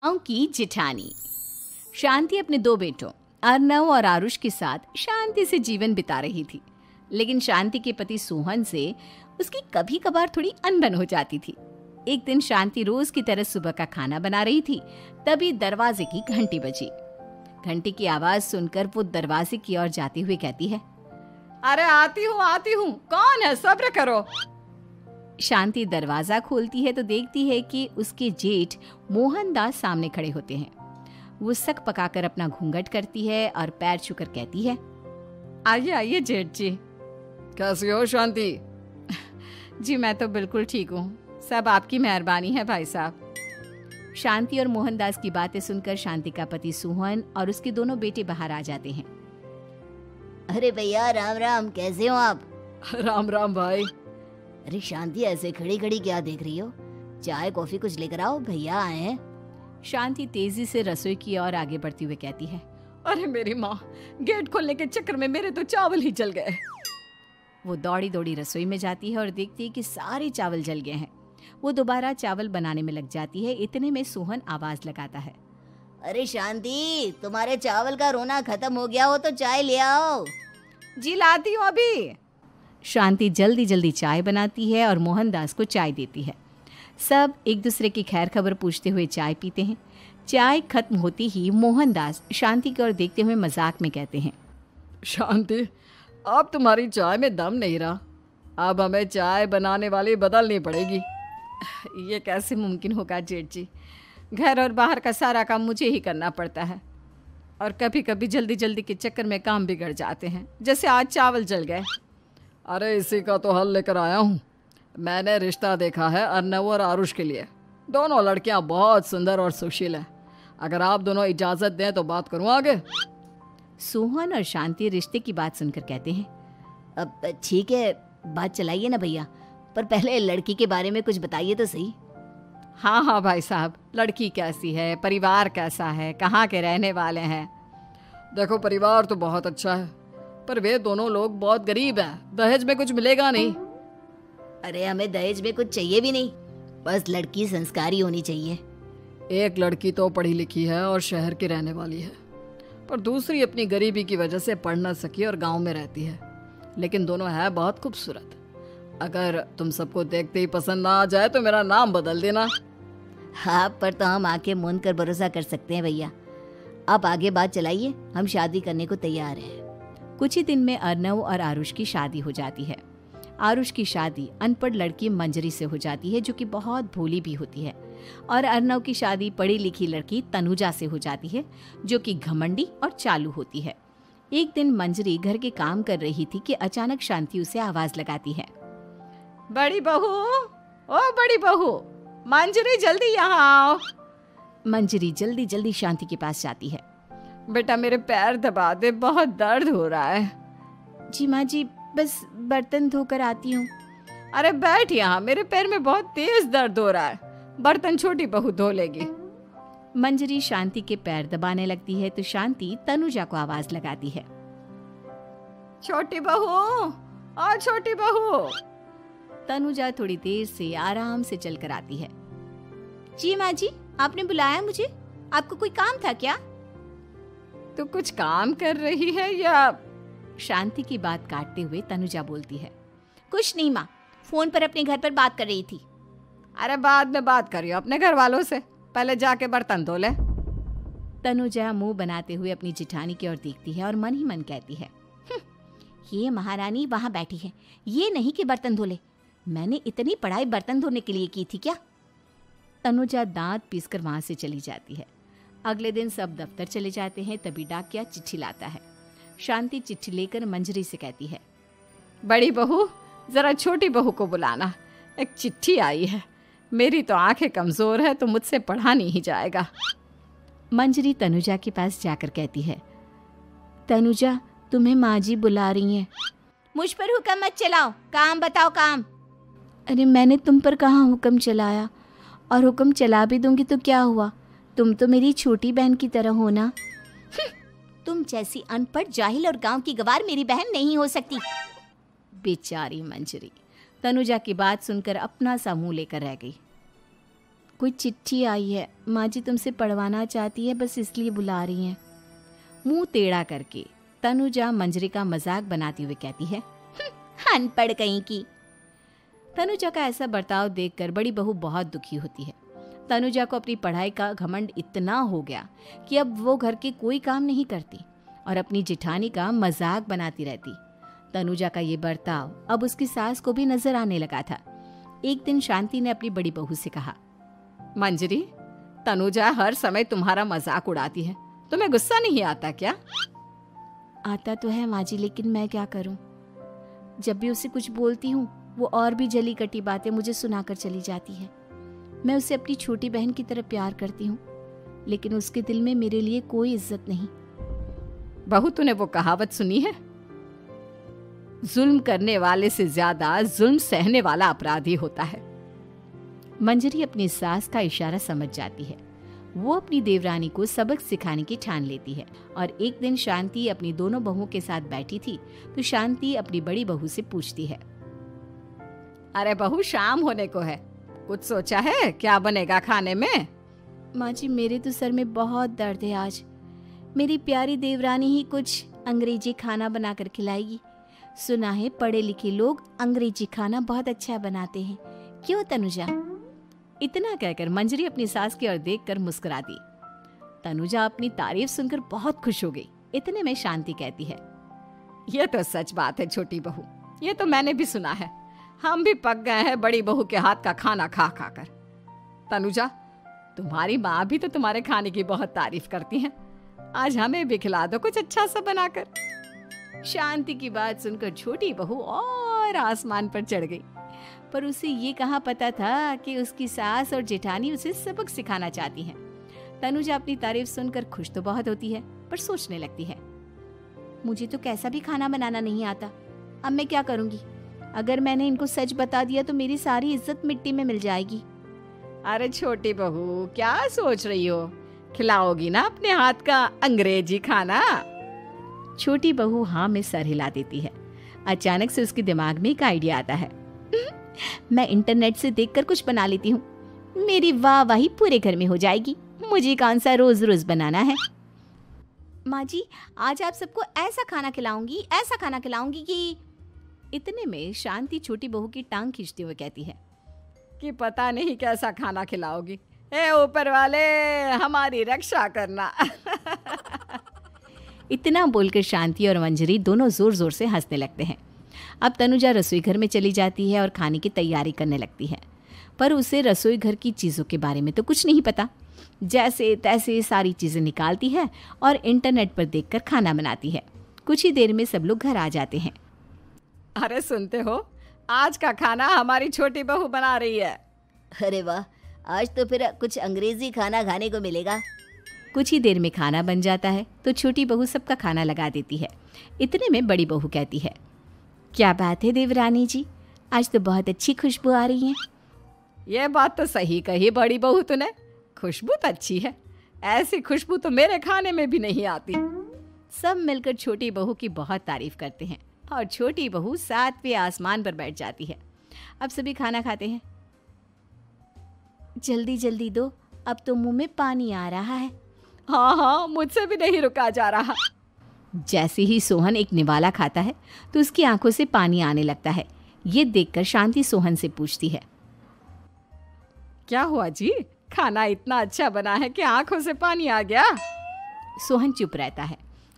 गांव की जिठानी। शांति अपने दो बेटों अर्नव और आरुष के साथ शांति से जीवन बिता रही थी, लेकिन शांति के पति सोहन से उसकी कभी कभार थोड़ी अनबन हो जाती थी। एक दिन शांति रोज की तरह सुबह का खाना बना रही थी, तभी दरवाजे की घंटी बजी। घंटी की आवाज सुनकर वो दरवाजे की ओर जाते हुए कहती है, अरे आती हूँ, कौन है, सब्र करो। शांति दरवाजा खोलती है तो देखती है कि उसके जेठ मोहनदास सामने खड़े होते हैं। वो सक पकाकर अपना घूंघट करती है और पैर छूकर कहती है, आइए आइए जेठ जी। कैसी हो शांति? जी मैं तो बिल्कुल ठीक हूँ, सब आपकी मेहरबानी है भाई साहब। शांति और मोहनदास की बातें सुनकर शांति का पति सोहन और उसके दोनों बेटे बाहर आ जाते हैं। अरे भैया राम राम, कैसे हो आप? राम राम भाई। अरे शांति, ऐसे खड़ी खड़ी क्या देख रही हो? चाय कॉफी कुछ लेकर आओ, भैया आए हैं। शांति तेजी से रसोई की ओर आगे बढ़ती हुए कहती है, अरे मेरी माँ, गेट खोलने के चक्कर में मेरे तो चावल ही जल गए। वो दौड़ी दौड़ी रसोई में जाती है और देखती है कि सारे चावल जल गए हैं। वो दोबारा चावल बनाने में लग जाती है। इतने में सोहन आवाज लगाता है, अरे शांति, तुम्हारे चावल का रोना खत्म हो गया हो तो चाय ले आओ। जी लाती हूँ अभी। शांति जल्दी जल्दी चाय बनाती है और मोहनदास को चाय देती है। सब एक दूसरे की खैर खबर पूछते हुए चाय पीते हैं। चाय खत्म होती ही मोहनदास शांति की ओर देखते हुए मजाक में कहते हैं, शांति, अब तुम्हारी चाय में दम नहीं रहा, अब हमें चाय बनाने वाली बदलनी पड़ेगी। ये कैसे मुमकिन होगा जेठ जी, घर और बाहर का सारा काम मुझे ही करना पड़ता है और कभी कभी जल्दी जल्दी के चक्कर में काम बिगड़ जाते हैं, जैसे आज चावल जल गए। अरे इसी का तो हल लेकर आया हूँ। मैंने रिश्ता देखा है अर्नव और आरुष के लिए। दोनों लड़कियाँ बहुत सुंदर और सुशील हैं। अगर आप दोनों इजाज़त दें तो बात करूँ आगे। सोहन और शांति रिश्ते की बात सुनकर कहते हैं, अब ठीक है, बात चलाइए ना भैया, पर पहले लड़की के बारे में कुछ बताइए तो सही। हाँ हाँ भाई साहब, लड़की कैसी है, परिवार कैसा है, कहाँ के रहने वाले हैं? देखो, परिवार तो बहुत अच्छा है, पर वे दोनों लोग बहुत गरीब हैं। दहेज में कुछ मिलेगा नहीं। अरे हमें दहेज में कुछ चाहिए भी नहीं, बस लड़की संस्कारी होनी चाहिए। एक लड़की तो पढ़ी लिखी है और शहर की रहने वाली है, पर दूसरी अपनी गरीबी की वजह से पढ़ न सकी और गांव में रहती है, लेकिन दोनों है बहुत खूबसूरत। अगर तुम सबको देखते ही पसंद ना आ जाए तो मेरा नाम बदल देना। हाँ, पर तो हम आंखें मूंद कर भरोसा कर सकते हैं भैया। आप आगे बात चलाइए, हम शादी करने को तैयार हैं। कुछ ही दिन में अर्नव और आरुष की शादी हो जाती है। आरुष की शादी अनपढ़ लड़की मंजरी से हो जाती है, जो कि बहुत भोली भी होती है, और अर्नव की शादी पढ़ी लिखी लड़की तनुजा से हो जाती है, जो कि घमंडी और चालू होती है। एक दिन मंजरी घर के काम कर रही थी कि अचानक शांति उसे आवाज लगाती है, बड़ी बहू, ओ बड़ी बहू, मंजरी जल्दी यहाँ आओ। मंजरी जल्दी जल्दी शांति के पास जाती है। बेटा मेरे पैर दबा दे, बहुत दर्द हो रहा है। जी माँ जी, बस बर्तन धोकर आती हूँ। अरे बैठ यहाँ, मेरे पैर में बहुत तेज दर्द हो रहा है, बर्तन छोटी बहू धो लेगी। मंजरी शांति के पैर दबाने लगती है तो शांति तनुजा को आवाज लगाती है, छोटी बहू, ओ छोटी बहू। तनुजा थोड़ी देर से आराम से चलकर आती है। जी माँ जी, आपने बुलाया मुझे? आपको कोई काम था क्या? तू कुछ काम कर रही है या? शांति की बात काटते हुए तनुजा बोलती है, कुछ नहीं माँ, फोन पर अपने घर पर बात कर रही थी। अरे बाद में बात करियो अपने घर वालों से, पहले जाके बर्तन धो ले। तनुजा मुंह बनाते हुए अपनी जिठानी की ओर देखती है और मन ही मन कहती है, ये महारानी वहाँ बैठी है, ये नहीं कि बर्तन धो ले। मैंने इतनी पढ़ाई बर्तन धोने के लिए की थी क्या? तनुजा दांत पीसकर वहां से चली जाती है। अगले दिन सब दफ्तर चले जाते हैं, तभी डाकिया चिट्ठी लाता है। शांति चिट्ठी लेकर मंजरी से कहती है, बड़ी बहू, जरा छोटी बहू को बुलाना, एक चिट्ठी आई है। मेरी तो आंखें कमजोर है तो मुझसे पढ़ा नहीं जाएगा। मंजरी तनुजा के पास जाकर कहती है, तनुजा, तुम्हें माँ जी बुला रही हैं। मुझ पर हुक्म मत चलाओ, काम बताओ काम। अरे मैंने तुम पर कहाँ हुक्म चलाया, और हुक्म चला भी दूंगी तो क्या हुआ, तुम तो मेरी छोटी बहन की तरह हो ना। तुम जैसी अनपढ़, जाहिल और गांव की गवार मेरी बहन नहीं हो सकती। बेचारी मंजरी तनुजा की बात सुनकर अपना सा मुंह लेकर रह गई। कोई चिट्ठी आई है, माँ जी तुमसे पढ़वाना चाहती है, बस इसलिए बुला रही हैं। मुंह टेढ़ा करके तनुजा मंजरी का मजाक बनाती हुए कहती है, अनपढ़ कहीं की। तनुजा का ऐसा बर्ताव देखकर बड़ी बहू बहुत दुखी होती है। तनुजा को अपनी पढ़ाई का घमंड इतना हो गया कि अब वो घर के कोई काम नहीं करती और अपनी जेठानी का मजाक बनाती रहती। तनुजा का ये बर्ताव अब उसकी सास को भी नजर आने लगा था। एक दिन शांति ने अपनी बड़ी बहू से कहा, मंजरी, तनुजा हर समय तुम्हारा मजाक उड़ाती है, तुम्हें गुस्सा नहीं आता क्या? आता तो है माँ जी, लेकिन मैं क्या करूं? जब भी उसे कुछ बोलती हूँ वो और भी जली कटी बातें मुझे सुनाकर चली जाती है। मैं उसे अपनी छोटी बहन की तरह प्यार करती हूँ, लेकिन उसके दिल में मेरे लिए कोई इज्जत नहीं। बहू, तूने वो कहावत सुनी है, जुल्म करने वाले से ज्यादा जुल्म सहने वाला अपराधी होता है। मंजरी अपनी सास का इशारा समझ जाती है। वो अपनी देवरानी को सबक सिखाने की ठान लेती है और एक दिन शांति अपनी दोनों बहुओं के साथ बैठी थी तो शांति अपनी बड़ी बहू से पूछती है, अरे बहू, शाम होने को है, कुछ सोचा है क्या बनेगा खाने में? माँ जी, मेरे तो सर में बहुत दर्द है आज। मेरी प्यारी देवरानी ही कुछ अंग्रेजी खाना बनाकर खिलाएगी। सुना है पढ़े लिखे लोग अंग्रेजी खाना बहुत अच्छा बनाते हैं, क्यों तनुजा? इतना कहकर मंजरी अपनी सास की ओर देखकर मुस्कुरा दी। तनुजा अपनी तारीफ सुनकर बहुत खुश हो गई। इतने में शांति कहती है, ये तो सच बात है छोटी बहू, ये तो मैंने भी सुना है। हम भी पक गए हैं बड़ी बहू के हाथ का खाना खा खा कर। तनुजा, तुम्हारी माँ भी तो तुम्हारे खाने की बहुत तारीफ करती हैं। आज हमें भी खिला दो कुछ अच्छा सा बनाकर। शांति की बात सुनकर छोटी बहू और आसमान पर चढ़ गई, पर उसे ये कहाँ पता था कि उसकी सास और जेठानी उसे सबक सिखाना चाहती हैं। तनुजा अपनी तारीफ सुनकर खुश तो बहुत होती है, पर सोचने लगती है, मुझे तो कैसा भी खाना बनाना नहीं आता। अब मैं क्या करूंगी? अगर मैंने इनको सच बता दिया तो मेरी सारी इज्जत मिट्टी में मिल जाएगी। अरे छोटी बहू, क्या सोच रही हो? खिलाओगी ना अपने हाथ का अंग्रेजी खाना? छोटी बहू हाँ में सर हिला देती है। अचानक से उसके दिमाग में एक आइडिया आता है। मैं इंटरनेट से देखकर कुछ बना लेती हूँ, मेरी वाहवाही पूरे घर में हो जाएगी। मुझे कौन सा रोज रोज बनाना है। माँ जी, आज आप सबको ऐसा खाना खिलाऊंगी, ऐसा खाना खिलाऊंगी कि... इतने में शांति छोटी बहू की टांग खींचते हुए कहती है कि पता नहीं कैसा खाना खिलाओगी। ए ऊपर वाले, हमारी रक्षा करना। इतना बोलकर शांति और मंजरी दोनों जोर जोर से हंसने लगते हैं। अब तनुजा रसोई घर में चली जाती है और खाने की तैयारी करने लगती है, पर उसे रसोई घर की चीज़ों के बारे में तो कुछ नहीं पता। जैसे तैसे सारी चीज़ें निकालती है और इंटरनेट पर देखकर खाना बनाती है। कुछ ही देर में सब लोग घर आ जाते हैं। अरे सुनते हो, आज का खाना हमारी छोटी बहू बना रही है। अरे वाह, आज तो फिर कुछ अंग्रेजी खाना खाने को मिलेगा। कुछ ही देर में खाना बन जाता है तो छोटी बहू सबका खाना लगा देती है। इतने में बड़ी बहू कहती है, क्या बात है देवरानी जी, आज तो बहुत अच्छी खुशबू आ रही है। ये बात तो सही कही बड़ी बहू तूने, खुशबू तो अच्छी है। ऐसी खुशबू तो मेरे खाने में भी नहीं आती। सब मिलकर छोटी बहू की बहुत तारीफ करते हैं और छोटी बहू 7वें आसमान पर बैठ जाती है। अब सभी खाना खाते हैं। जल्दी जल्दी दो, अब तो मुंह में पानी आ रहा है। हाँ हाँ, मुझसे भी नहीं रुका जा रहा। जैसे ही सोहन एक निवाला खाता है तो उसकी आंखों से पानी आने लगता है। ये देखकर शांति सोहन से पूछती है, क्या हुआ जी, खाना इतना अच्छा बना है कि आंखों से पानी आ गया? सोहन चुप रहता है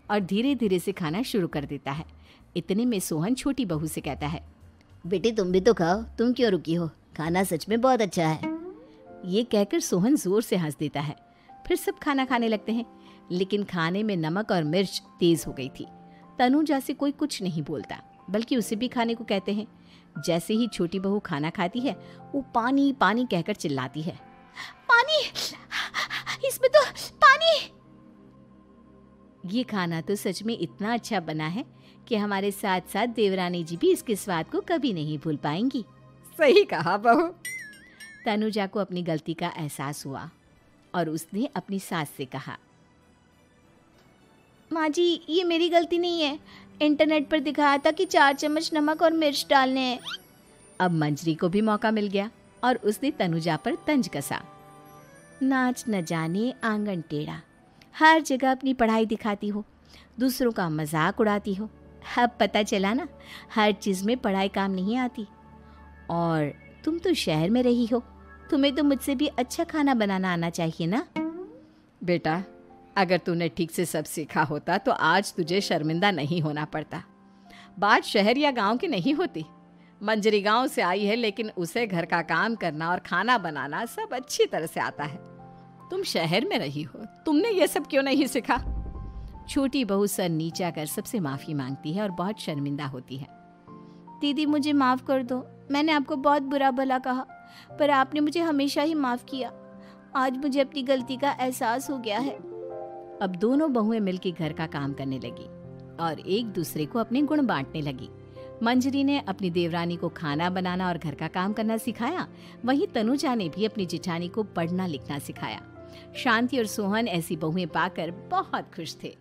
और धीरे धीरे से खाना शुरू कर देता है। इतने में सोहन छोटी बहू से कहता है, बेटी तुम भी तो खाओ, तुम क्यों रुकी हो? खाना सच में बहुत अच्छा है। ये कहकर सोहन जोर से हंस देता है। फिर सब खाना खाने लगते हैं, लेकिन खाने में नमक और मिर्च तेज हो गई थी। तनुजा से कोई कुछ नहीं बोलता, बल्कि उसे भी खाने को कहते हैं। जैसे ही छोटी बहू खाना खाती है वो पानी पानी कहकर चिल्लाती है, पानी, इसमें तो पानी। ये खाना तो सच में इतना अच्छा बना है कि हमारे साथ साथ देवरानी जी भी इसके स्वाद को कभी नहीं भूल पाएंगी। सही कहा बहू। तनुजा को अपनी गलती का एहसास हुआ और उसने अपनी सास से कहा, माँ जी ये मेरी गलती नहीं है, इंटरनेट पर दिखाया था कि 4 चम्मच नमक और मिर्च डालने हैं। अब मंजरी को भी मौका मिल गया और उसने तनुजा पर तंज कसा। नाच न जाने आंगन टेढ़ा, हर जगह अपनी पढ़ाई दिखाती हो, दूसरों का मजाक उड़ाती हो। अब पता चला ना, हर चीज़ में पढ़ाई काम नहीं आती। और तुम तो शहर में रही हो, तुम्हें तो मुझसे भी अच्छा खाना बनाना आना चाहिए ना। बेटा, अगर तूने ठीक से सब सीखा होता तो आज तुझे शर्मिंदा नहीं होना पड़ता। बात शहर या गांव की नहीं होती। मंजरी गांव से आई है, लेकिन उसे घर का काम करना और खाना बनाना सब अच्छी तरह से आता है। तुम शहर में रही हो, तुमने ये सब क्यों नहीं सीखा? छोटी बहू सर नीचा कर सबसे माफ़ी मांगती है और बहुत शर्मिंदा होती है। दीदी मुझे माफ़ कर दो, मैंने आपको बहुत बुरा भला कहा, पर आपने मुझे हमेशा ही माफ़ किया। आज मुझे अपनी गलती का एहसास हो गया है। अब दोनों बहुएं मिलकर घर का काम करने लगी और एक दूसरे को अपने गुण बांटने लगी। मंजरी ने अपनी देवरानी को खाना बनाना और घर का काम करना सिखाया, वहीं तनुजा ने भी अपनी जेठानी को पढ़ना लिखना सिखाया। शांति और सोहन ऐसी बहुएं पाकर बहुत खुश थे।